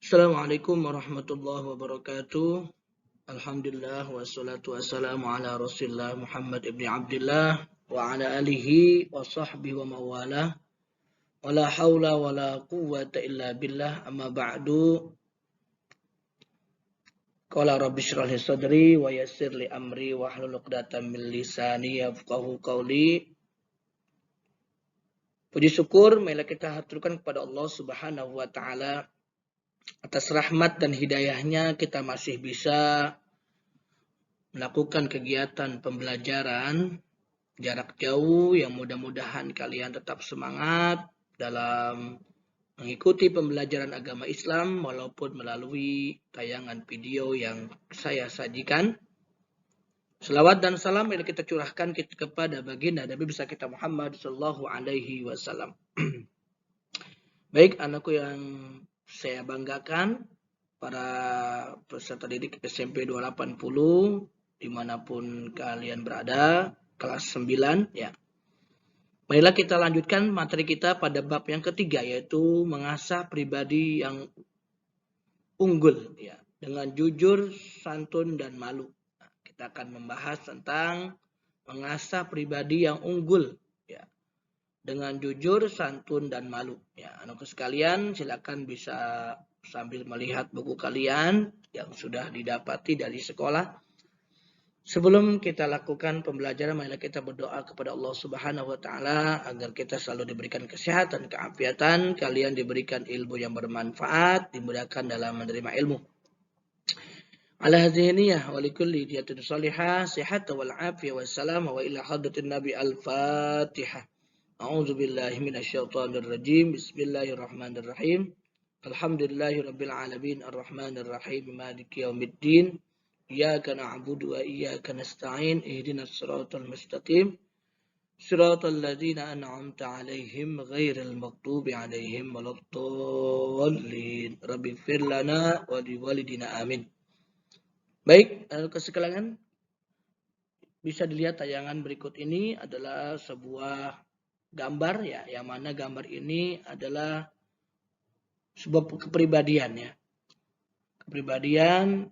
Assalamualaikum warahmatullahi wabarakatuh. Alhamdulillah wassalatu wassalamu ala Rasulillah Muhammad ibn Abdullah wa ala alihi wa sahbihi wa mawalah. Wala haula wala quwwata illa billah amma ba'du. Qala rabbi shrah li sadri wa yassir li amri wa hlul 'uqdatam min lisani yafqahu qawli. Puji syukur marilah kita haturkan kepada Allah Subhanahu wa taala atas rahmat dan hidayahnya kita masih bisa melakukan kegiatan pembelajaran jarak jauh yang mudah-mudahan kalian tetap semangat dalam mengikuti pembelajaran agama Islam walaupun melalui tayangan video yang saya sajikan. Selawat dan salam yang kita curahkan kepada baginda Nabi besar kita Muhammad sallallahu alaihi wasallam. Baik anakku yang saya banggakan, para peserta didik SMP 280 dimanapun kalian berada, kelas 9 ya. Marilah kita lanjutkan materi kita pada bab yang ketiga, yaitu mengasah pribadi yang unggul ya, dengan jujur, santun dan malu. Nah, kita akan membahas tentang mengasah pribadi yang unggul ya, dengan jujur, santun dan malu ya. Anak sekalian silakan bisa sambil melihat buku kalian yang sudah didapati dari sekolah. Sebelum kita lakukan pembelajaran, marilah kita berdoa kepada Allah Subhanahu wa taala agar kita selalu diberikan kesehatan, keafiatan, kalian diberikan ilmu yang bermanfaat, dimudahkan dalam menerima ilmu. Ala hadhihi wa likulli diyatin salihah, sihat wal afiyah wassalam wa ila hadratin nabi al-Fatihah. A'udzu billahi minasyaitonir rajim. Bismillahirrahmanirrahim. Alhamdulillahirabbil alamin arrahmanir rahim maliki yaumiddin. Iyyaka na'budu wa iyyaka nasta'in ihdinas siratal mustaqim siratal ladzina an'amta 'alaihim ghairil maghdubi 'alaihim waladdallin. Rabbighfir lana wa liwalidina amin. Baik, sekalian bisa dilihat tayangan berikut ini adalah sebuah gambar ya, yang mana gambar ini adalah sebuah kepribadian ya. Kepribadian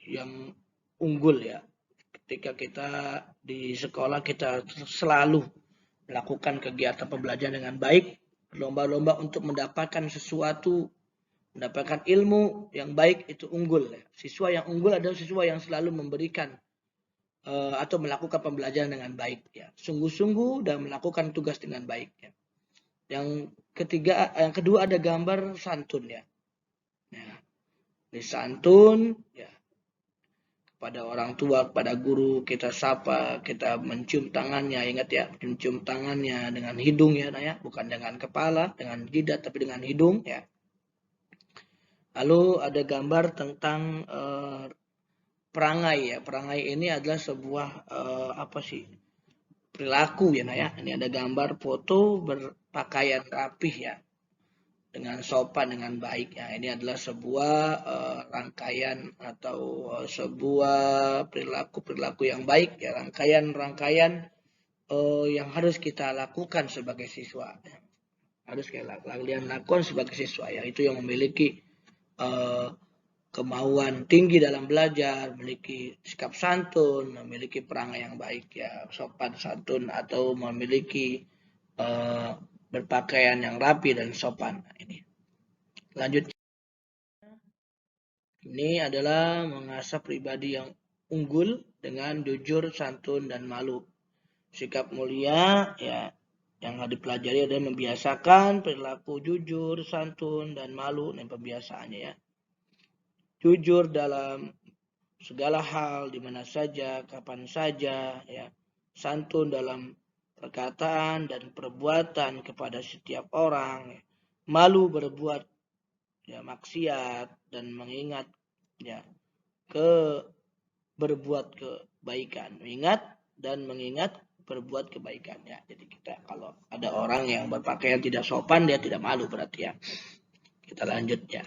yang unggul ya. Ketika kita di sekolah kita selalu melakukan kegiatan pembelajaran dengan baik, berlomba-lomba untuk mendapatkan sesuatu, mendapatkan ilmu yang baik, itu unggul ya. Siswa yang unggul adalah siswa yang selalu memberikan atau melakukan pembelajaran dengan baik ya, sungguh-sungguh dan melakukan tugas dengan baik ya. Yang kedua ada gambar santun ya. Ya. Ini santun ya. Pada orang tua, pada guru kita sapa, kita mencium tangannya, ingat ya, mencium tangannya dengan hidung ya, ya, bukan dengan kepala, dengan jidat tapi dengan hidung ya. Lalu ada gambar tentang perangai ya. Perangai ini adalah sebuah perilaku ya, ya. Ini ada gambar foto berpakaian rapih ya, dengan sopan, dengan baik ya. Ini adalah sebuah rangkaian atau sebuah perilaku yang baik ya, rangkaian yang harus kita lakukan sebagai siswa ya. Harus kalian lakukan sebagai siswa ya, itu yang memiliki kemauan tinggi dalam belajar, memiliki sikap santun, memiliki perangai yang baik ya, sopan santun, atau memiliki berpakaian yang rapi dan sopan. Nah, ini lanjut. Ini adalah mengasah pribadi yang unggul dengan jujur, santun dan malu. Sikap mulia ya, yang dipelajari adalah membiasakan perilaku jujur, santun dan malu. Ini pembiasaannya ya. Jujur dalam segala hal, di mana saja, kapan saja ya. Santun dalam perkataan dan perbuatan kepada setiap orang ya. Malu berbuat ya maksiat dan mengingat ya berbuat kebaikan, mengingat dan mengingat berbuat kebaikan ya. Jadi kita kalau ada orang yang berpakaian tidak sopan, dia tidak malu berarti ya. Kita lanjut ya.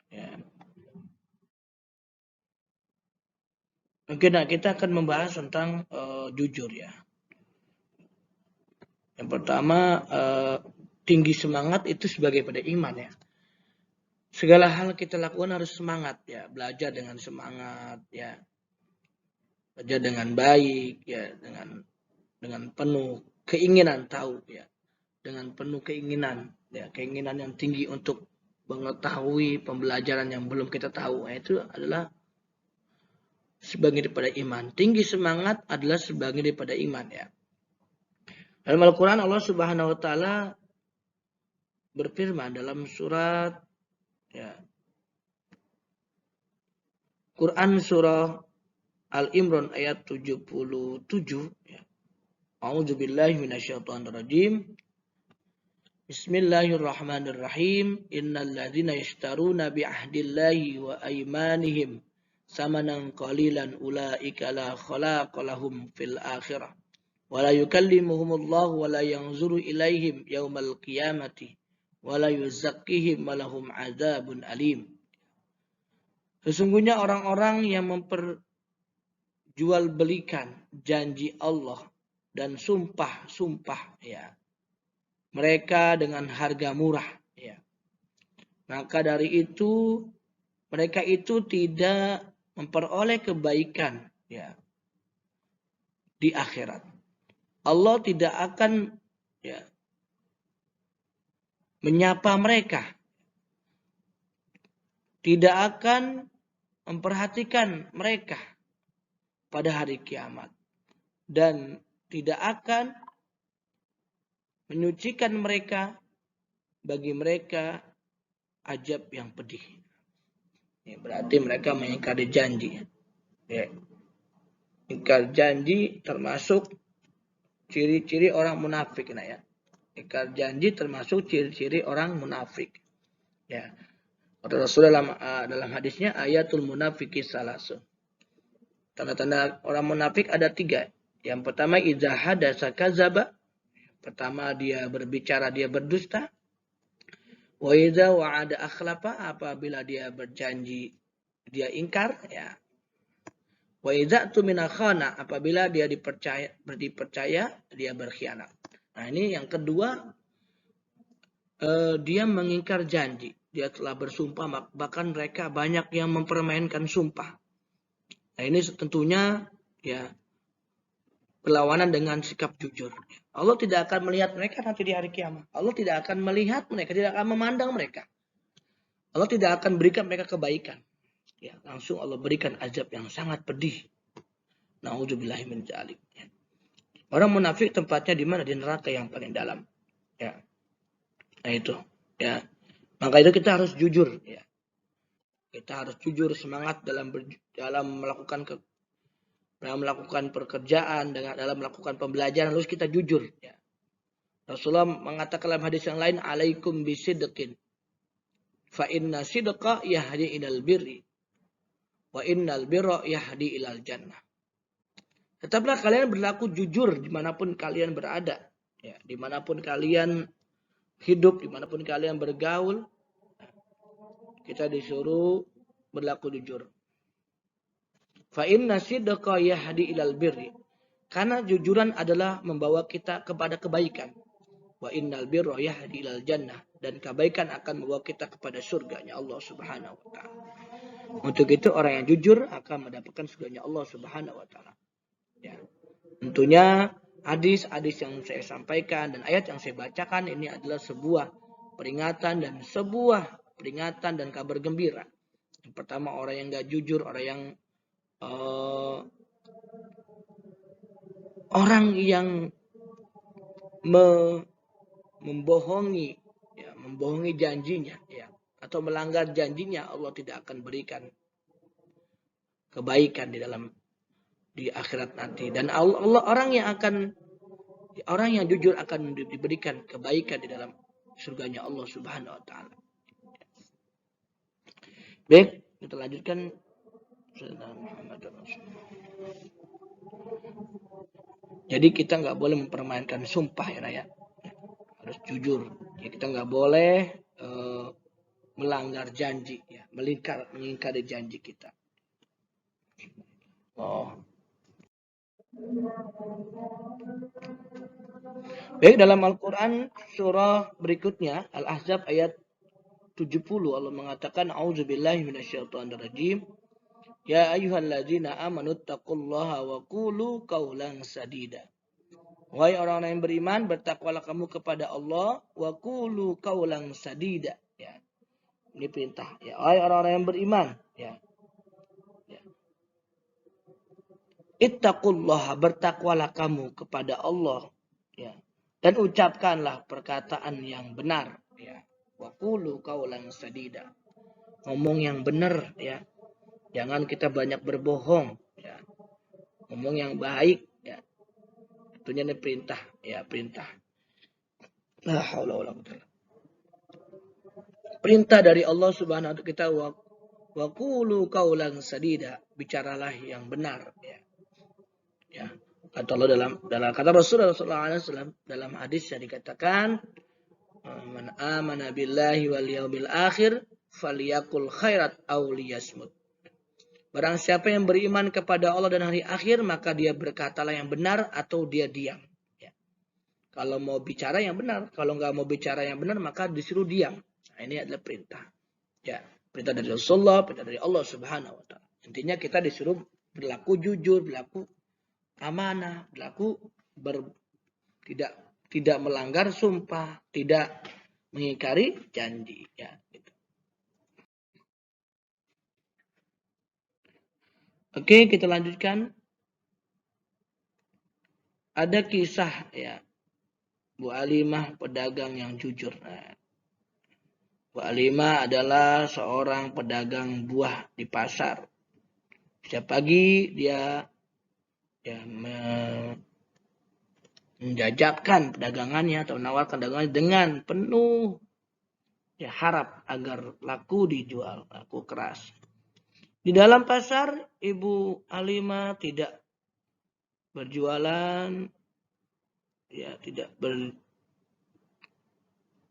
Ya. Oke, nah kita akan membahas tentang jujur ya. Yang pertama, tinggi semangat itu sebagai pada iman ya. Segala hal kita lakukan harus semangat ya, belajar dengan semangat ya, belajar dengan baik ya, dengan penuh keinginan tahu ya, dengan penuh keinginan ya, keinginan yang tinggi untuk mengetahui pembelajaran yang belum kita tahu. Nah, itu adalah sebagai daripada iman. Tinggi semangat adalah sebagai daripada iman ya. Dalam Al-Quran Allah Subhanahu Wa Taala berfirman dalam surat ya, Quran surah Al-Imran ayat 77 ya. A'udzubillahi minasyaitonirrajim. Bismillahirrahmanirrahim. Innal ladzina yashtaruna bi'ahdillahi wa aymanihim samanan qalilan ulaika la khalaqa lahum fil akhirah wa la yukallimuhumullahu wa la yanzuru ilaihim yaumal qiyamati wa la yuzakkihim wa lahum adzabun alim. Sesungguhnya orang-orang yang memperjualbelikan janji Allah dan sumpah-sumpah ya, mereka dengan harga murah ya, maka dari itu mereka itu tidak memperoleh kebaikan ya di akhirat. Allah tidak akan ya menyapa mereka, tidak akan memperhatikan mereka pada hari kiamat, dan tidak akan menyucikan mereka bagi mereka azab yang pedih. Ya, berarti mereka mengingkari janji. Ya. Ingkar janji termasuk ciri-ciri orang munafik. Nah ya. Ingkar janji termasuk ciri-ciri orang munafik. Ya. Kata Rasulullah dalam hadisnya, ayatul munafiki salasun. Tanda-tanda orang munafik ada 3. Yang pertama, idza hadasa kadzaba. Pertama, dia berbicara, dia berdusta. Wa idza wa'ada akhlafa, apabila dia berjanji dia ingkar ya. Wa idza tumina khana, apabila dia dipercaya dia berkhianat. Nah, ini yang kedua, dia mengingkar janji. Dia telah bersumpah, bahkan mereka banyak yang mempermainkan sumpah. Nah, ini tentunya ya berlawanan dengan sikap jujur. Allah tidak akan melihat mereka nanti di hari kiamat. Allah tidak akan melihat mereka, tidak akan memandang mereka. Allah tidak akan berikan mereka kebaikan. Ya, langsung Allah berikan azab yang sangat pedih. Nauzubillahi min dzalik. Orang munafik tempatnya di mana? Di neraka yang paling dalam. Ya. Nah itu, ya. Maka itu kita harus jujur, ya. Kita harus jujur, semangat dalam melakukan pekerjaan, dalam melakukan pembelajaran, harus kita jujur. Ya. Rasulullah mengatakan dalam hadis yang lain, alaikum bisidqin, fa inna sidqa yahdi ilal birri, wa innal birra yahdi ilal jannah. Tetaplah kalian berlaku jujur dimanapun kalian berada, ya, dimanapun kalian hidup, dimanapun kalian bergaul, kita disuruh berlaku jujur. Fa inna sidqa yahdi ilal birri. Karena jujuran adalah membawa kita kepada kebaikan. Wa innal birra yahdi ilal jannah. Dan kebaikan akan membawa kita kepada surganya Allah Subhanahu wa taala. Untuk itu orang yang jujur akan mendapatkan surganya Allah Subhanahu wa taala. Ya. Tentunya hadis-hadis yang saya sampaikan dan ayat yang saya bacakan ini adalah sebuah peringatan dan kabar gembira. Yang pertama, orang yang gak jujur, orang yang membohongi janjinya, ya, atau melanggar janjinya, Allah tidak akan berikan kebaikan di akhirat nanti. Dan orang yang jujur akan diberikan kebaikan di dalam surganya Allah Subhanahu wa taala. Baik, kita lanjutkan. Jadi kita nggak boleh mempermainkan sumpah ya, Raya. Harus jujur. Ya, kita nggak boleh melanggar janji, ya, mengingkari janji kita. Oh. Baik, dalam Al-Quran surah berikutnya Al-Ahzab ayat 70 Allah mengatakan A'udzubillahi minasyaitonirrajim. Ya ayyuhalladzina amanu taqullaha wa qulu qawlan sadida. Wahai orang-orang yang beriman, bertakwalah kamu kepada Allah wa qulu qawlan sadida. Ya. Ini perintah. Ya, wahai orang-orang yang beriman, ya. Ya. Ittaqullaha, bertakwalah kamu kepada Allah, ya. Dan ucapkanlah perkataan yang benar, ya. Wa qulu qawlan sadida. Ngomong yang benar, ya. Jangan kita banyak berbohong, ya. Ngomong yang baik, ya. Tentunya ini perintah, ya, perintah. La haula wala quwwata. Perintah dari Allah Subhanahu wa taala kita wa qulu qawlan sadida, bicaralah yang benar, ya. Ya. Kata Allah dalam kata Rasulullah SAW dalam hadis yang dikatakan man amana billahi wal yaumil akhir falyakul khairat aw liyasmut. Barang siapa yang beriman kepada Allah dan hari akhir, maka dia berkatalah yang benar atau dia diam. Ya. Kalau mau bicara yang benar, kalau nggak mau bicara yang benar, maka disuruh diam. Nah, ini adalah perintah. Ya, perintah dari Rasulullah, perintah dari Allah Subhanahu Wa Taala. Intinya kita disuruh berlaku jujur, berlaku amanah, berlaku tidak melanggar sumpah, tidak mengingkari janji. Ya. Oke, kita lanjutkan. Ada kisah ya Bu Alimah pedagang yang jujur. Nah, Bu Alimah adalah seorang pedagang buah di pasar. Setiap pagi dia ya menjajakan pedagangannya atau menawarkan dagangannya dengan penuh ya harap agar laku dijual, laku keras. Di dalam pasar, Ibu Alimah tidak berjualan, ya tidak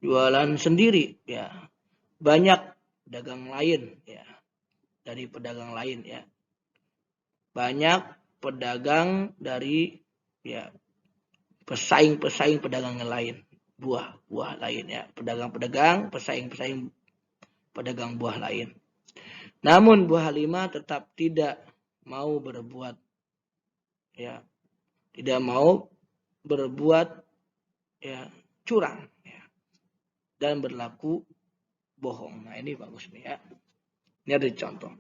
berjualan sendiri, ya banyak pedagang lain, ya dari pedagang lain, ya banyak pedagang dari ya pesaing-pesaing pedagang yang lain, buah-buah lain, ya pedagang-pedagang, pesaing-pesaing pedagang buah lain. Namun Bu Halimah tetap tidak mau berbuat ya tidak mau berbuat ya curang ya, dan berlaku bohong. Nah, ini bagus nih ya. Ini ada contoh.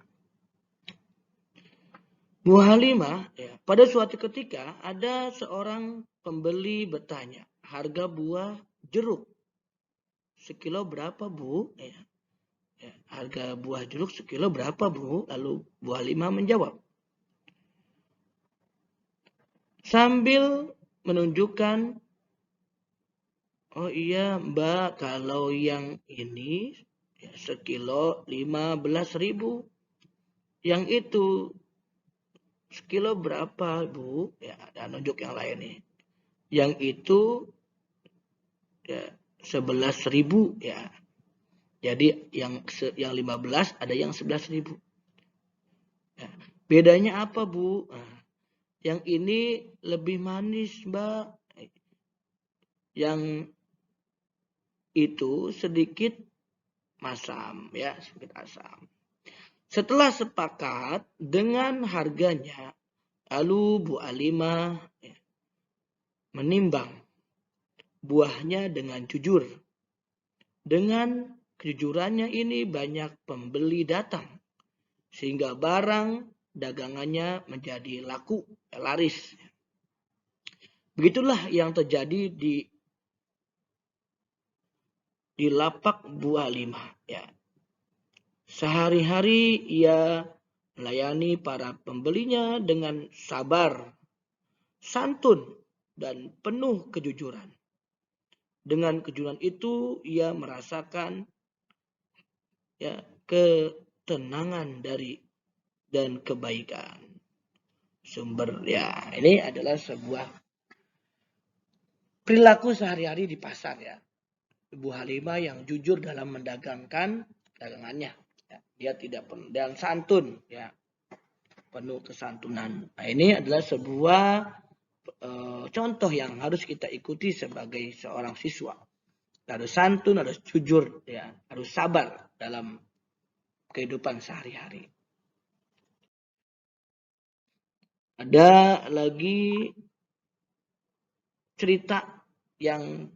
Bu Halimah ya, pada suatu ketika ada seorang pembeli bertanya, harga buah jeruk sekilo berapa, Bu? Ya. Ya, harga buah jeruk sekilo berapa, Bu? Lalu Bu Halimah menjawab sambil menunjukkan, oh iya Mbak, kalau yang ini ya, sekilo 15.000. Yang itu sekilo berapa, Bu? Ya, dan nunjuk yang lain nih. Yang itu ya 11.000 ya. Jadi yang 15 ada yang 11.000. Ya. Bedanya apa, Bu? Nah, yang ini lebih manis, Mbak. Yang itu sedikit masam, ya, sedikit asam. Setelah sepakat dengan harganya, lalu Bu Alimah ya, menimbang buahnya dengan jujur. Dengan kejujurannya ini banyak pembeli datang, sehingga barang dagangannya menjadi laku, laris. Begitulah yang terjadi di lapak Bu Halimah. Ya. Sehari-hari ia melayani para pembelinya dengan sabar, santun, dan penuh kejujuran. Dengan kejujuran itu ia merasakan ya ketenangan dan kebaikan. Sumber ya ini adalah sebuah perilaku sehari-hari di pasar ya. Ibu Halimah yang jujur dalam mendagangkan dagangannya. Ya, dia tidak penuh dan santun ya, penuh kesantunan. Nah, ini adalah sebuah contoh yang harus kita ikuti sebagai seorang siswa. Harus santun, harus jujur, ya, harus sabar dalam kehidupan sehari-hari. Ada lagi cerita yang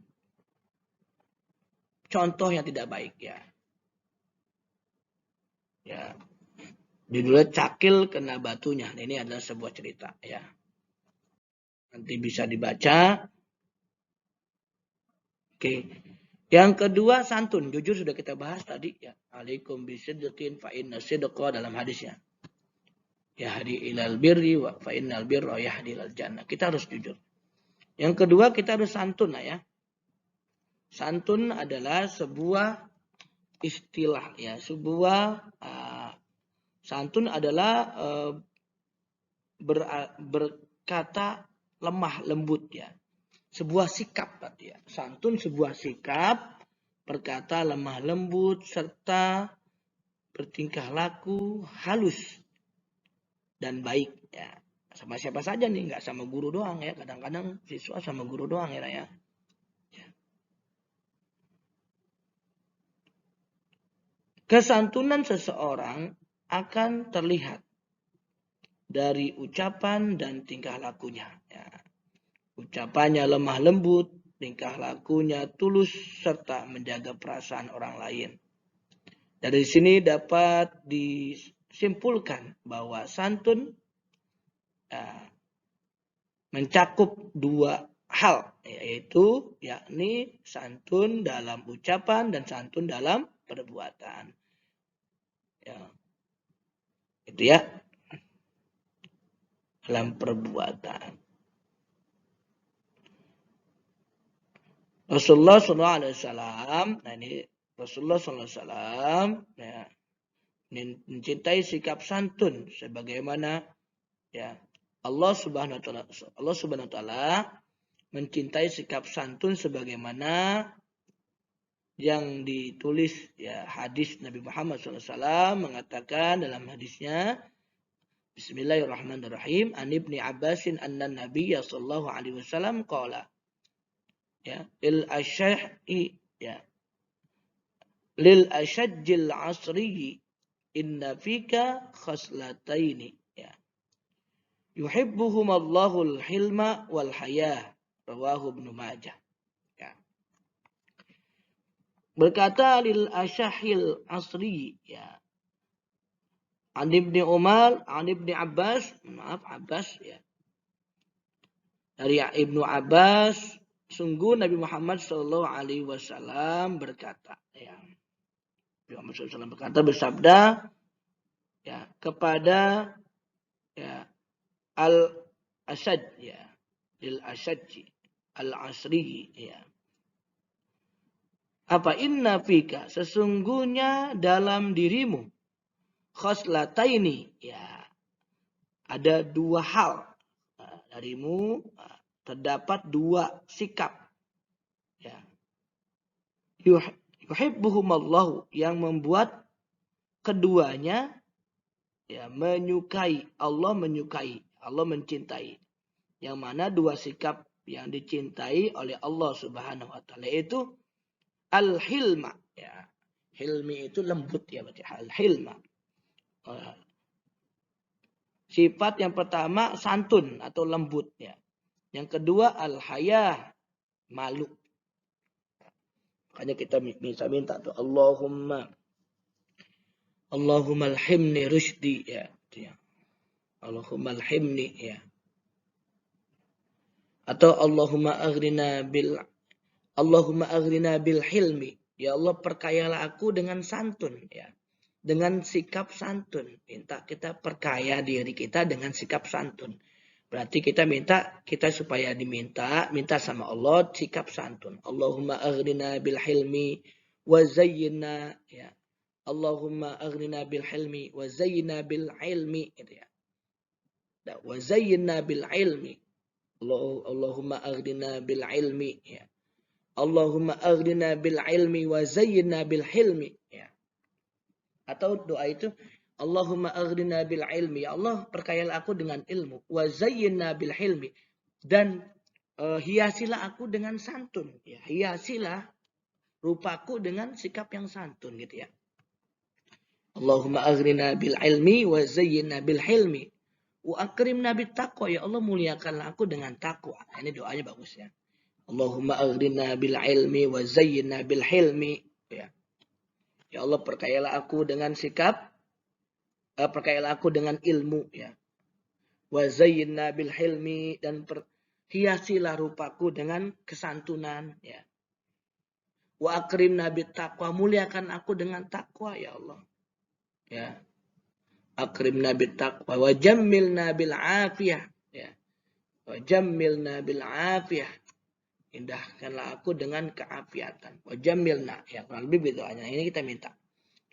contoh yang tidak baik, ya. Ya, judulnya Cakil Kena Batunya. Ini adalah sebuah cerita, ya. Nanti bisa dibaca. Oke. Yang kedua santun, jujur sudah kita bahas tadi, ya. Alaikum bisidqin fa inna sidqa dalam hadisnya. Yahdi ilal birri wa fa innal birra yahdi ilal jannah. Kita harus jujur. Yang kedua kita harus santun, ya. Santun adalah sebuah istilah, ya, sebuah santun adalah berkata lemah lembut, ya. Sebuah sikap, ya. Santun sebuah sikap, berkata lemah lembut, serta bertingkah laku halus dan baik, ya. Sama siapa saja nih, nggak sama guru doang, ya. Kadang-kadang siswa sama guru doang, ya. Kesantunan seseorang akan terlihat dari ucapan dan tingkah lakunya, ya. Ucapannya lemah lembut, tingkah lakunya tulus, serta menjaga perasaan orang lain. Dari sini dapat disimpulkan bahwa santun mencakup dua hal, yaitu yakni santun dalam ucapan dan santun dalam perbuatan. Ya. Itu, ya. Dalam perbuatan. Rasulullah SAW, nah ini Rasulullah SAW, ya, mencintai sikap santun sebagaimana, ya, Allah Subhanahu wa taala mencintai sikap santun sebagaimana yang ditulis, ya, hadis Nabi Muhammad SAW mengatakan dalam hadisnya, Bismillahirrahmanirrahim, an Ibni Abbasin anna Nabiyya sallallahu alaihi wasallam qala, ya, lil ashajjil asri inna fika khaslataini, ya, yuhibbuhum Allahul hilma wal hayah, rawahu Ibnu Majah, ya. Berkata lil ashahil asri, ya, an Ibni Umar, an Ibni Abbas, ya, dari Ibnu Abbas, sungguh Nabi Muhammad Shallallahu Alaihi Wasallam berkata, ya, Nabi Muhammad SAW berkata, bersabda, ya, kepada, ya, al-asad, ya, lil asadji al-asri, ya, apa inna fika, sesungguhnya dalam dirimu, khoslataini, ya, ada dua hal, darimu terdapat dua sikap, ya, yuhibbuhumallahu, yang membuat keduanya, ya, menyukai, Allah menyukai, Allah mencintai. Yang mana dua sikap yang dicintai oleh Allah Subhanahu wa taala itu al-hilma, ya. Hilmi itu lembut, ya, berarti al-hilma. Sifat yang pertama santun atau lembut, ya. Yang kedua al-hayah, malu. Makanya kita bisa minta tuh Allahumma alhimni rusydi, ya. Allahumma alhimni, ya. Atau Allahumma aghrina bil hilmi. Ya Allah, perkayalah aku dengan santun, ya. Dengan sikap santun. Minta kita perkaya diri kita dengan sikap santun. Berarti kita supaya minta sama Allah sikap santun. Allahumma aghrina bil hilmi wa zayyina, ya. Allahumma aghrina bil hilmi wa zayyina bil ilmi, gitu, ya. Wa zayyina bil ilmi. Allahumma aghrina bil ilmi, ya. Allahumma aghrina bil ilmi wa zayyina bil hilmi, ya. Atau doa itu Allahumma aghrina bil ilmi, ya Allah perkayalah aku dengan ilmu, wa zayyina bil hilmi, Dan hiasilah aku dengan santun. Ya, hiasilah rupaku dengan sikap yang santun gitu ya. Allahumma aghrina bil ilmi wa zayyinna bil hilmi wa akrimna bit taqwa. Ya Allah, muliakanlah aku dengan takwa. Nah, ini doanya bagus ya. Allahumma aghrina bil ilmi wa zayyinna bil hilmi. Ya. Ya Allah, perkayalah aku dengan sikap, perkayalah aku dengan ilmu ya. Wa zayyinna bil hilmi, dan hiasilah rupaku dengan kesantunan ya. Wa akrimna bit taqwa, muliakan aku dengan takwa ya Allah. Ya. Akrimna bit taqwa wa jammilna bil afiyah ya. Wa jammilna bil afiyah, indahkanlah aku dengan keafiatan. Wa jammilna ya, kurang lebih doanya. Ini kita minta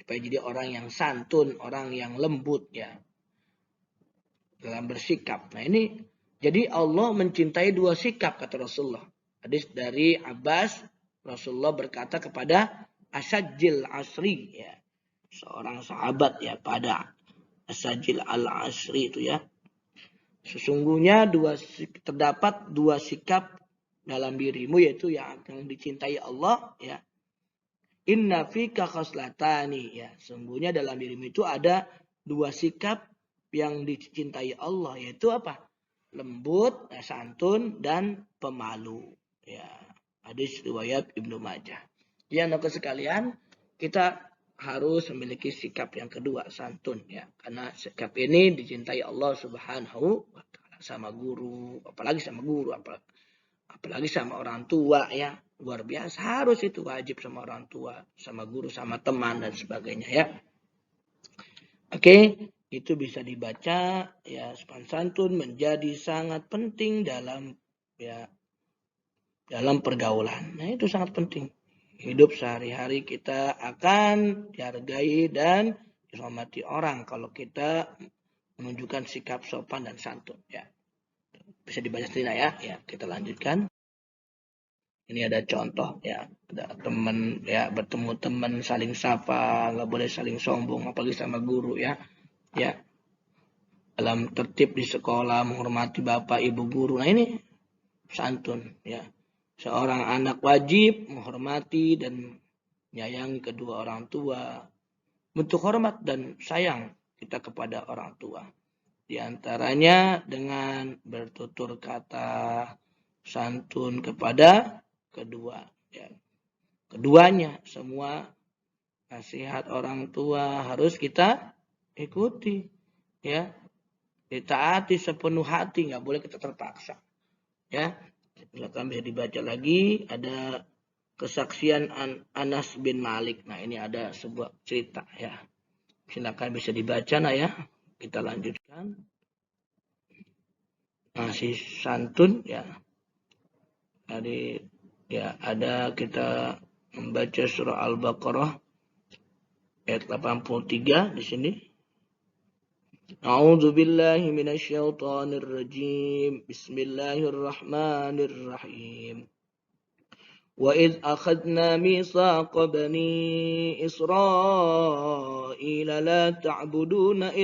supaya jadi orang yang santun, orang yang lembut ya dalam bersikap. Nah, ini jadi Allah mencintai dua sikap kata Rasulullah. Hadis dari Abbas, Rasulullah berkata kepada Asajil Asri ya, seorang sahabat ya, pada Asajil al-Asri itu ya. Sesungguhnya terdapat dua sikap dalam dirimu, yaitu yang akan dicintai Allah ya. Inna fika khoslatani ya. Sesungguhnya dalam dirimu itu ada dua sikap yang dicintai Allah, yaitu apa? Lembut, santun, dan pemalu. Ya. Hadis riwayat Ibnu Majah. Ya, anak sekalian, kita harus memiliki sikap yang kedua, santun ya. Karena sikap ini dicintai Allah Subhanahu wa taala, sama guru, apalagi sama guru, apalagi sama orang tua ya. Luar biasa, harus itu wajib sama orang tua, sama guru, sama teman dan sebagainya ya. Oke, itu bisa dibaca ya. Sopan santun menjadi sangat penting dalam ya dalam pergaulan. Nah, itu sangat penting. Hidup sehari-hari kita akan dihargai dan dihormati orang kalau kita menunjukkan sikap sopan dan santun ya. Bisa dibaca sendiri ya. Ya, kita lanjutkan. Ini ada contoh ya, ada teman ya, bertemu teman saling sapa, nggak boleh saling sombong, apalagi sama guru ya. Ya, dalam tertib di sekolah, menghormati bapak ibu guru. Nah, ini santun ya. Seorang anak wajib menghormati dan menyayangi kedua orang tua. Bentuk hormat dan sayang kita kepada orang tua. Di antaranya dengan bertutur kata santun kepada keduanya. Semua nasihat orang tua harus kita ikuti. Ya, ditaati sepenuh hati, nggak boleh kita terpaksa. Ya, silakan bisa dibaca lagi. Ada kesaksian Anas bin Malik. Nah, ini ada sebuah cerita ya. Silakan bisa dibaca nah ya. Kita lanjutkan. Masih santun ya. Tadi ya ada kita membaca surah Al-Baqarah ayat 83 di sini. A'udzu billahi minasyaitonir rajim. Bismillahirrahmanirrahim. Wa idz akhadna mitsaqa bani Israil la ta'buduna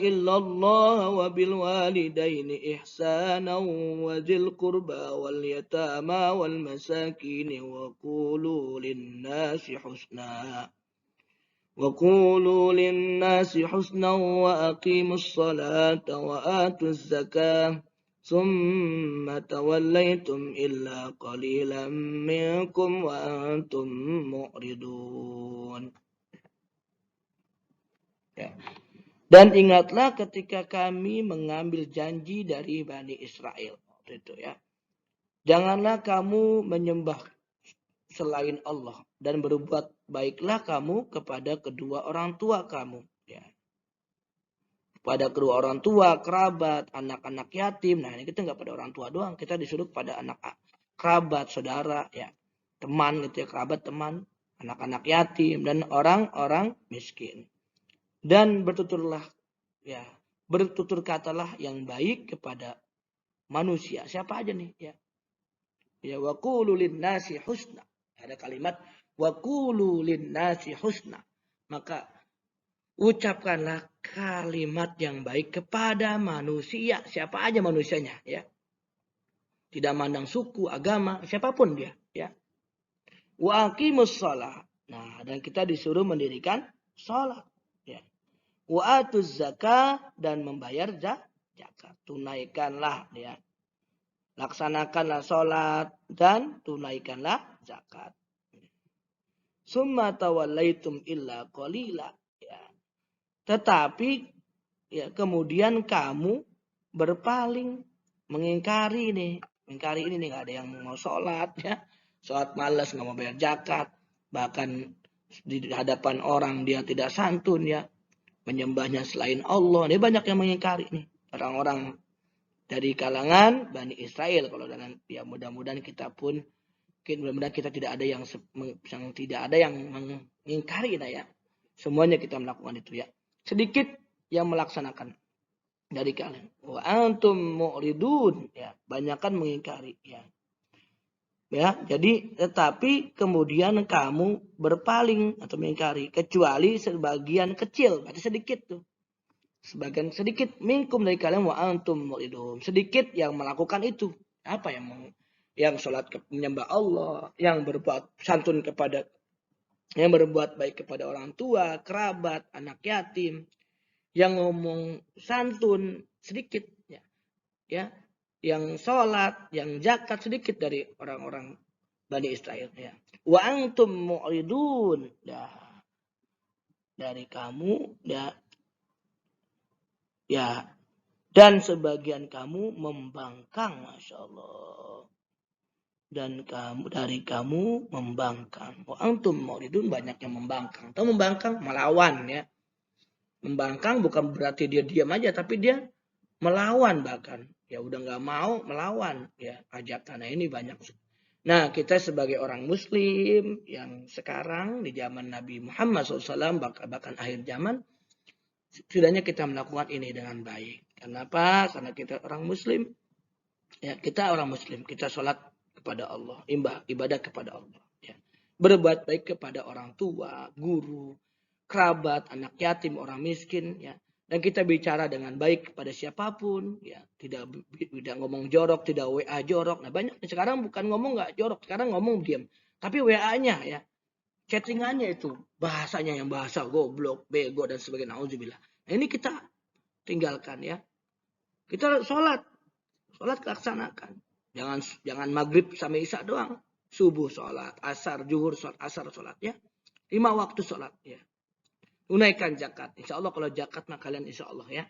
illallah wa bil walidaini ihsana wa dzil qurba wal yatama wal masakin wa qulu lin-nasi husna. وقولوا للناس حسنا وأقيموا الصلاة وآتوا الزكاة ثم توليتم إلا قليلا منكم وأنتم معرضون. Ya. Dan ingatlah ketika kami mengambil janji dari Bani Israel. Itu ya. Janganlah kamu menyembah selain Allah dan berbuat baiklah kamu kepada kedua orang tua kamu ya. Pada kedua orang tua, kerabat, anak-anak yatim. Nah, ini kita nggak pada orang tua doang, kita disuruh pada anak kerabat, saudara ya, teman gitu ya, kerabat, teman, anak-anak yatim dan orang-orang miskin. Dan bertutur katalah yang baik kepada manusia. Siapa aja nih ya. Ya, wa qulu lin-nasi husna. Ada kalimat wa qulu lin-nasi husna. Maka Ucapkanlah kalimat yang baik kepada manusia, siapa aja manusianya, ya. Tidak mandang suku, agama, siapapun dia, ya. Wa aqimus shalah. Nah, dan kita disuruh mendirikan salat, ya. Wa atuz zakah, dan membayar zakat. Tunaikanlah, ya. Laksanakanlah salat dan tunaikanlah zakat. Summa tawallaitum illa qalila, ya. Tetapi ya kemudian kamu berpaling, mengingkari nih. Mengingkari ini nih, nggak ada yang mau sholat, ya. Sholat malas, nggak mau bayar zakat. Bahkan di hadapan orang dia tidak santun, ya. Menyembahnya selain Allah. Ini banyak yang mengingkari nih. Orang-orang dari kalangan Bani Israel. Kalau dengan ya mudah-mudahan kita pun, mudah-mudahan kita tidak ada yang mengingkari, nah ya. Semuanya kita melakukan itu, ya. Sedikit yang melaksanakan dari kalian. Wa antum mu'ridun, ya, banyakkan mengingkari, ya. Ya, jadi tetapi kemudian kamu berpaling atau mengingkari kecuali sebagian kecil, berarti sedikit tuh. Sebagian sedikit minkum dari kalian wa antum mu'ridun. Sedikit yang melakukan itu. Apa yang sholat menyembah Allah, yang berbuat santun kepada, yang berbuat baik kepada orang tua, kerabat, anak yatim, yang ngomong santun sedikit, ya, ya, yang sholat, yang zakat sedikit dari orang-orang Bani Israel, ya. Wa antum mu'ridun, ya, dari kamu, ya, ya, dan sebagian kamu membangkang, masya Allah. Dan dari kamu membangkang. Wa antum mu'ridun, banyak yang membangkang. Atau membangkang, melawan, ya. Membangkang bukan berarti dia diam aja, tapi dia melawan bahkan. Ya udah nggak mau, melawan, ya, ajakan. Nah, ini banyak. Nah, kita sebagai orang muslim yang sekarang di zaman Nabi Muhammad SAW, bahkan akhir zaman, setidaknya kita melakukan ini dengan baik. Kenapa? Karena kita orang muslim. Ya, kita orang muslim, kita sholat kepada Allah, ibadah kepada Allah, ya. Berbuat baik kepada orang tua, guru, kerabat, anak yatim, orang miskin, ya. Dan kita bicara dengan baik kepada siapapun, ya. Tidak ngomong jorok, tidak WA jorok. Nah, banyak sekarang bukan ngomong nggak jorok, sekarang ngomong diam. Tapi WA-nya, ya, chattingannya itu bahasanya yang bahasa goblok, bego, dan sebagainya. Nauzubillah. Nah, ini kita tinggalkan, ya. Kita sholat laksanakan. Jangan maghrib sampai isya doang. Subuh sholat, asar, zuhur sholat, asar sholat, ya. 5 waktu sholat, ya. Tunaikan zakat. Insya Allah kalau zakat mah kalian insya Allah, ya.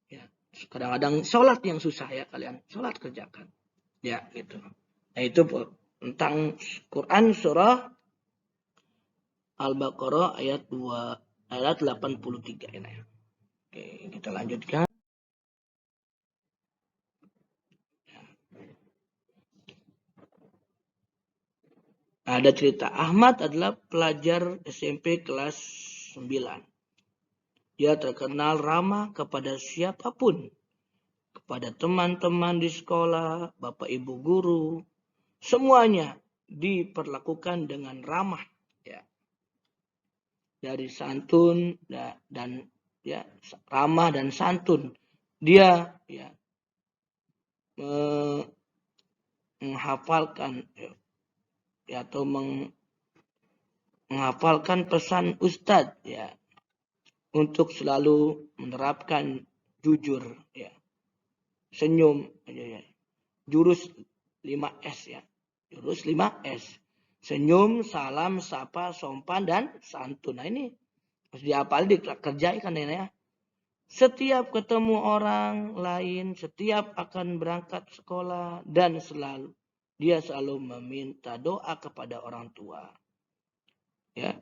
Ya. Kadang-kadang sholat yang susah, ya, kalian. Sholat ke zakat. Ya, gitu. Nah, itu tentang Quran surah Al-Baqarah ayat 83 ini, ya. Oke, kita lanjutkan. Ada cerita, Ahmad adalah pelajar SMP kelas 9. Dia terkenal ramah kepada siapapun. Kepada teman-teman di sekolah, bapak ibu guru. Semuanya diperlakukan dengan ramah. Ya. Dari santun dan ya, ramah dan santun. Dia, ya, menghafalkan, ya, atau menghafalkan pesan ustadz, ya, untuk selalu menerapkan jujur, ya, senyum, ya, jurus 5S, ya, jurus 5S, senyum, salam, sapa, sopan, dan santun. Nah, ini harus dihafal, dikerjakan, ya. Setiap ketemu orang lain, setiap akan berangkat sekolah, dan dia selalu meminta doa kepada orang tua, ya,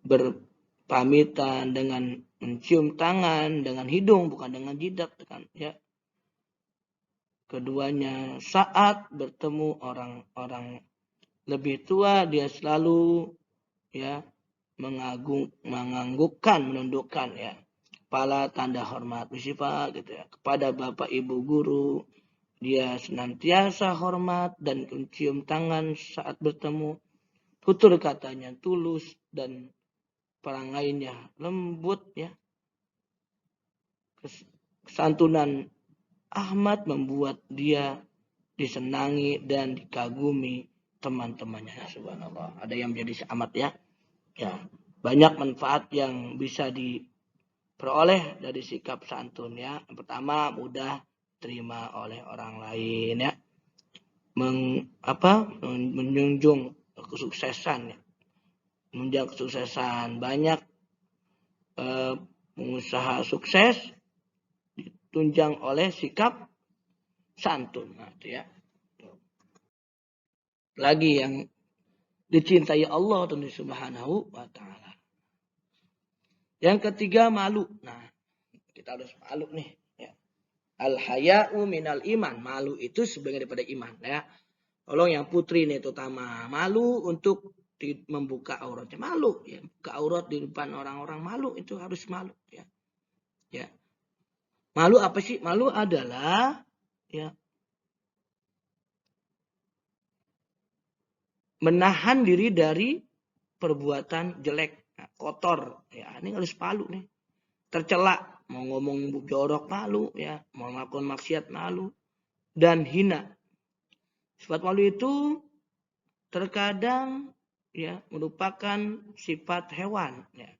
berpamitan dengan mencium tangan dengan hidung, bukan dengan jidat, kan, ya. Keduanya saat bertemu orang-orang lebih tua, dia selalu, ya, menganggukkan, menundukkan, ya, kepala, tanda hormat, bersifat, gitu, ya, kepada bapak ibu guru. Dia senantiasa hormat dan mencium tangan saat bertemu. Tutur katanya tulus dan lainnya, lembut ya. Kesantunan Ahmad membuat dia disenangi dan dikagumi teman-temannya. Subhanallah. Ada yang menjadi Ahmad ya. Ya, banyak manfaat yang bisa diperoleh dari sikap santun ya. Yang pertama, mudah terima oleh orang lain ya. Menjunjung kesuksesan ya. Menunjang kesuksesan. Banyak pengusaha sukses ditunjang oleh sikap santun. Nah, itu ya. Lagi yang dicintai Allah Subhanahu wa ta'ala. Yang ketiga, malu. Nah, kita harus malu nih ya. Al-haya'u minal iman. Malu itu sebagian daripada iman ya. Tolong yang putri nih terutama, malu untuk membuka auratnya. Malu ya, buka aurat di depan orang-orang, malu, itu harus malu ya. Ya. Malu apa sih? Malu adalah ya menahan diri dari perbuatan jelek, kotor ya. Ini harus malu nih. Tercela, mau ngomong jorok malu ya, mau melakukan maksiat malu, dan hina. Sifat malu itu terkadang ya merupakan sifat hewan ya.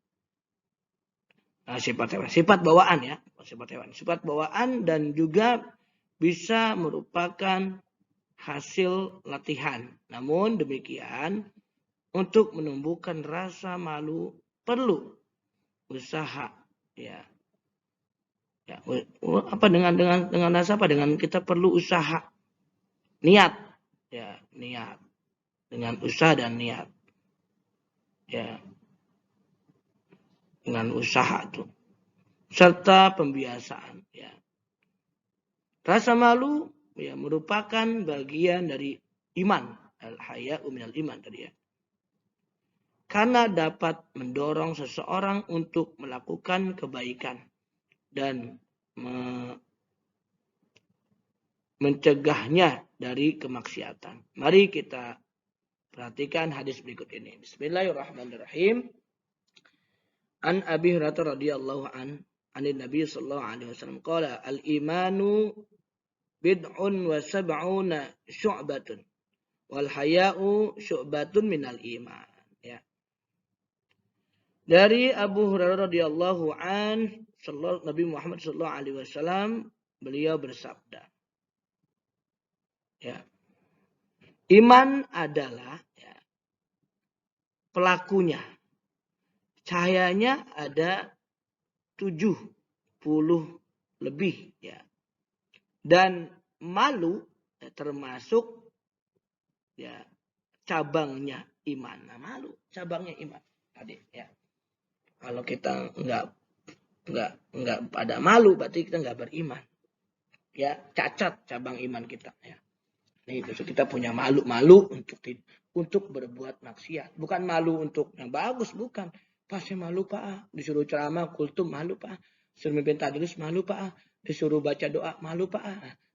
Nah, sifat bawaan ya, sifat bawaan, dan juga bisa merupakan hasil latihan. Namun demikian, untuk menumbuhkan rasa malu perlu usaha ya. Ya, dengan rasa apa? Dengan kita perlu usaha, niat ya, niat, dengan usaha dan niat ya, dengan usaha tuh serta pembiasaan ya. Rasa malu ya merupakan bagian dari iman, al-haya'u minal iman tadi ya, karena dapat mendorong seseorang untuk melakukan kebaikan dan mencegahnya dari kemaksiatan. Mari kita perhatikan hadis berikut ini. Bismillahirrahmanirrahim. An Abi Hurairah radhiyallahu an Nabi sallallahu alaihi wasallam qala al-imanu bid'un wa sab'una syu'batun wal haya'u syu'batun minal iman ya. Dari Abu Hurairah radhiyallahu an, Nabi Muhammad sallallahu alaihi wasallam, beliau bersabda ya, iman adalah ya, pelakunya. Cahayanya ada 70 lebih ya. Dan malu ya, termasuk ya cabangnya iman. Nah, malu cabangnya iman tadi ya. Kalau kita enggak pada malu, berarti kita enggak beriman. Ya, cacat cabang iman kita ya. Nih, kita punya malu untuk berbuat maksiat. Bukan malu untuk yang bagus, bukan. Pasti malu Pak. Disuruh ceramah kultum malu Pak. Disuruh mimpin tadris malu Pak. Disuruh baca doa malu Pak.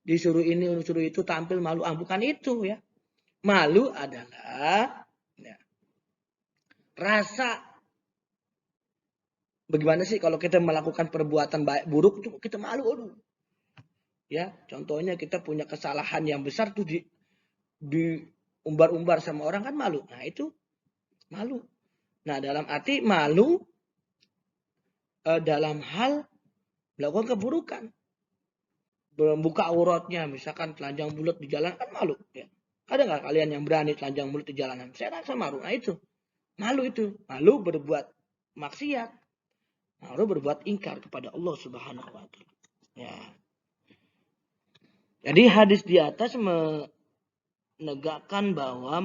Disuruh ini, disuruh itu tampil malu. Bukan itu ya. Malu adalah ya, rasa. Bagaimana sih kalau kita melakukan perbuatan baik buruk itu kita malu. Aduh. Ya, contohnya kita punya kesalahan yang besar tuh diumbar-umbar sama orang kan malu. Nah, itu malu. Nah, dalam arti malu dalam hal melakukan keburukan. Membuka auratnya, misalkan telanjang bulat di jalan kan malu. Ya. Ada nggak kalian yang berani telanjang bulat di jalanan? Saya rasa malu. Nah, itu. Malu itu. Malu berbuat maksiat. Malu berbuat ingkar kepada Allah Subhanahu wa ta'ala. Ya. Jadi hadis di atas menegaskan bahwa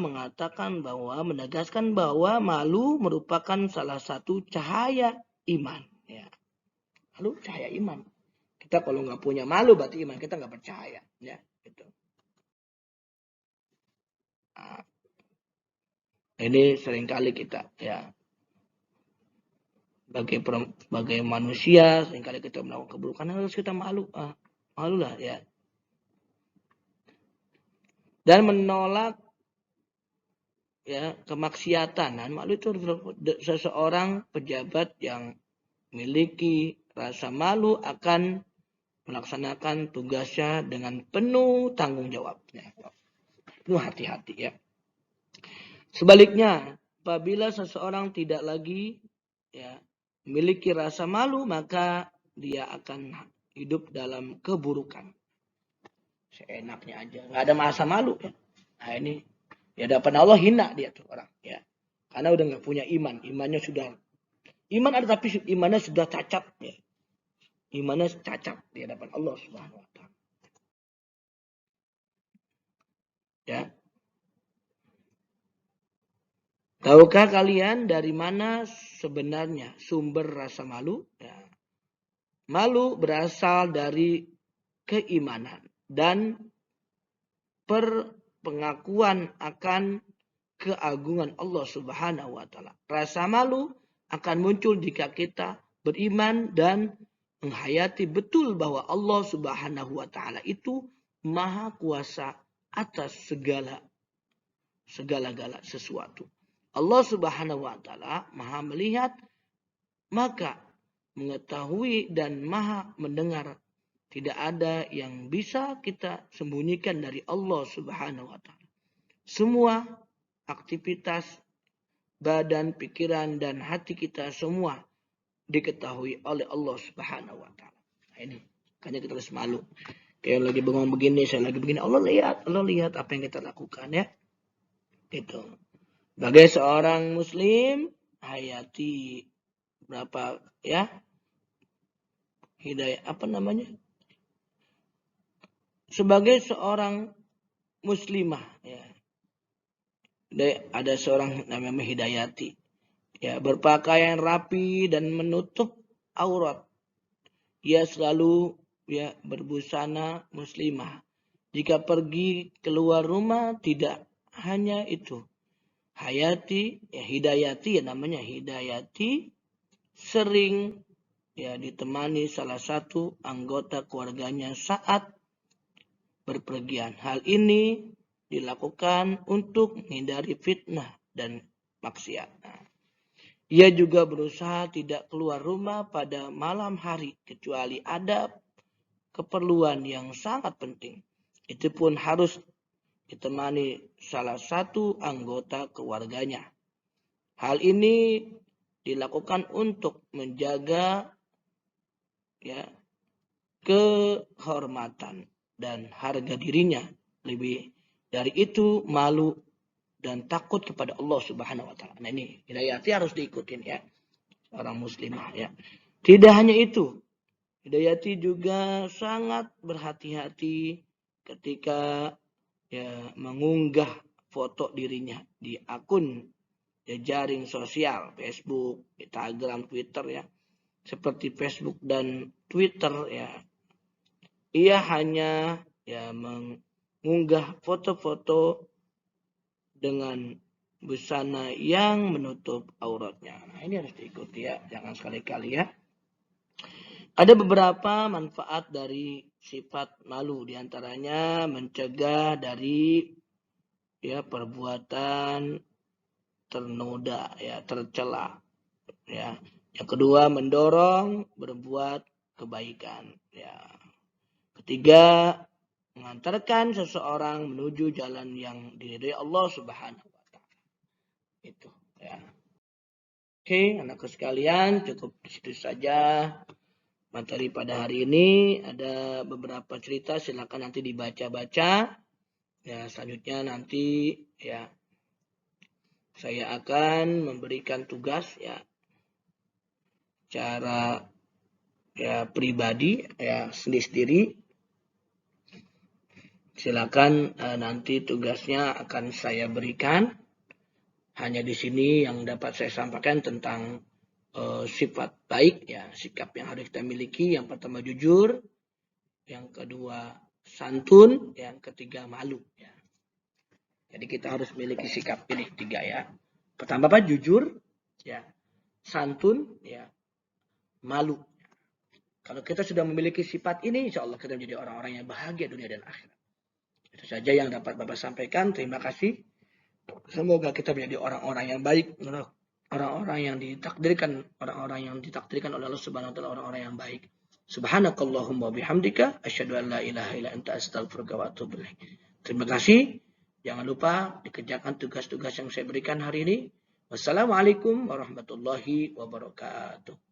malu merupakan salah satu cahaya iman. Ya. Malu cahaya iman. Kita kalau nggak punya malu berarti iman kita nggak percaya. Ya, gitu. Nah, ini seringkali kita ya sebagai manusia seringkali kita melakukan keburukan harus kita malu. Malulah ya. Dan menolak ya kemaksiatan. Nah, malu itu seseorang pejabat yang memiliki rasa malu akan melaksanakan tugasnya dengan penuh tanggung jawabnya. Penuh hati-hati ya. Sebaliknya, apabila seseorang tidak lagi ya memiliki rasa malu, maka dia akan hidup dalam keburukan. Seenaknya aja, nggak ada masa malu ya. Nah ini di hadapan Allah hina dia tuh orang ya. Karena udah nggak punya iman, iman ada tapi imannya sudah cacat ya. Imannya cacat di hadapan Allah Subhanahu wa taala. Ya. Tahukah kalian dari mana sebenarnya sumber rasa malu? Ya. Malu berasal dari keimanan dan pengakuan akan keagungan Allah Subhanahu wa taala. Rasa malu akan muncul jika kita beriman dan menghayati betul bahwa Allah Subhanahu wa taala itu maha kuasa atas segala sesuatu. Allah Subhanahu wa taala maha melihat, maka mengetahui dan maha mendengar. Tidak ada yang bisa kita sembunyikan dari Allah Subhanahu wa taala. Semua aktivitas badan, pikiran dan hati kita semua diketahui oleh Allah Subhanahu wa taala. Nah, ini makanya kita harus malu. Kayak lagi bengong begini, saya lagi begini, Allah lihat apa yang kita lakukan ya. Itu. Sebagai seorang muslim, hayati berapa ya? Hidayah apa namanya? Sebagai seorang muslimah ya. Ada seorang namanya Hidayati ya, berpakaian rapi dan menutup aurat. Ia selalu ya berbusana muslimah. Jika pergi keluar rumah tidak hanya itu. Hayati ya Hidayati ya namanya Hidayati sering ya ditemani salah satu anggota keluarganya saat berpergian. Hal ini dilakukan untuk menghindari fitnah dan maksiat. Ia juga berusaha tidak keluar rumah pada malam hari kecuali ada keperluan yang sangat penting. Itu pun harus ditemani salah satu anggota keluarganya. Hal ini dilakukan untuk menjaga ya kehormatan dan harga dirinya. Lebih dari itu malu dan takut kepada Allah Subhanahu wa taala. Nah ini Hidayati harus diikutin ya. Orang muslimah ya. Tidak hanya itu. Hidayati juga sangat berhati-hati ketika ya mengunggah foto dirinya di akun jaring sosial, Facebook, Instagram, Twitter ya. Seperti Facebook dan Twitter ya. Ia hanya ya mengunggah foto-foto dengan busana yang menutup auratnya. Nah, ini harus diikuti ya, jangan sekali-kali ya. Ada beberapa manfaat dari sifat malu, diantaranya mencegah dari ya perbuatan ternoda ya, tercela ya. Yang kedua, mendorong berbuat kebaikan ya. Ketiga, mengantarkan seseorang menuju jalan yang diridhai Allah Subhanahu wa taala. Itu ya. Oke, anakku sekalian, cukup di situ saja materi pada hari ini. Ada beberapa cerita, silakan nanti dibaca-baca. Ya, selanjutnya nanti ya saya akan memberikan tugas ya cara ya pribadi ya sendiri-sendiri. Silakan nanti tugasnya akan saya berikan. Hanya di sini yang dapat saya sampaikan tentang sifat baik ya, sikap yang harus kita miliki. Yang pertama jujur, yang kedua santun, yang ketiga malu ya. Jadi kita harus miliki sikap ini 3 ya. Pertama apa? Jujur ya, santun ya, malu. Kalau kita sudah memiliki sifat ini, insya Allah kita menjadi orang-orang yang bahagia dunia dan akhirat. Itu saja yang dapat Bapak sampaikan. Terima kasih. Semoga kita menjadi orang-orang yang baik, orang-orang yang ditakdirkan oleh Allah Subhanahu wa taala, orang-orang yang baik. Subhanakallahumma bihamdika asyhadu an la ilaha illa anta astaghfiruka wa atubu ilaik. Terima kasih. Jangan lupa dikerjakan tugas-tugas yang saya berikan hari ini. Wassalamualaikum warahmatullahi wabarakatuh.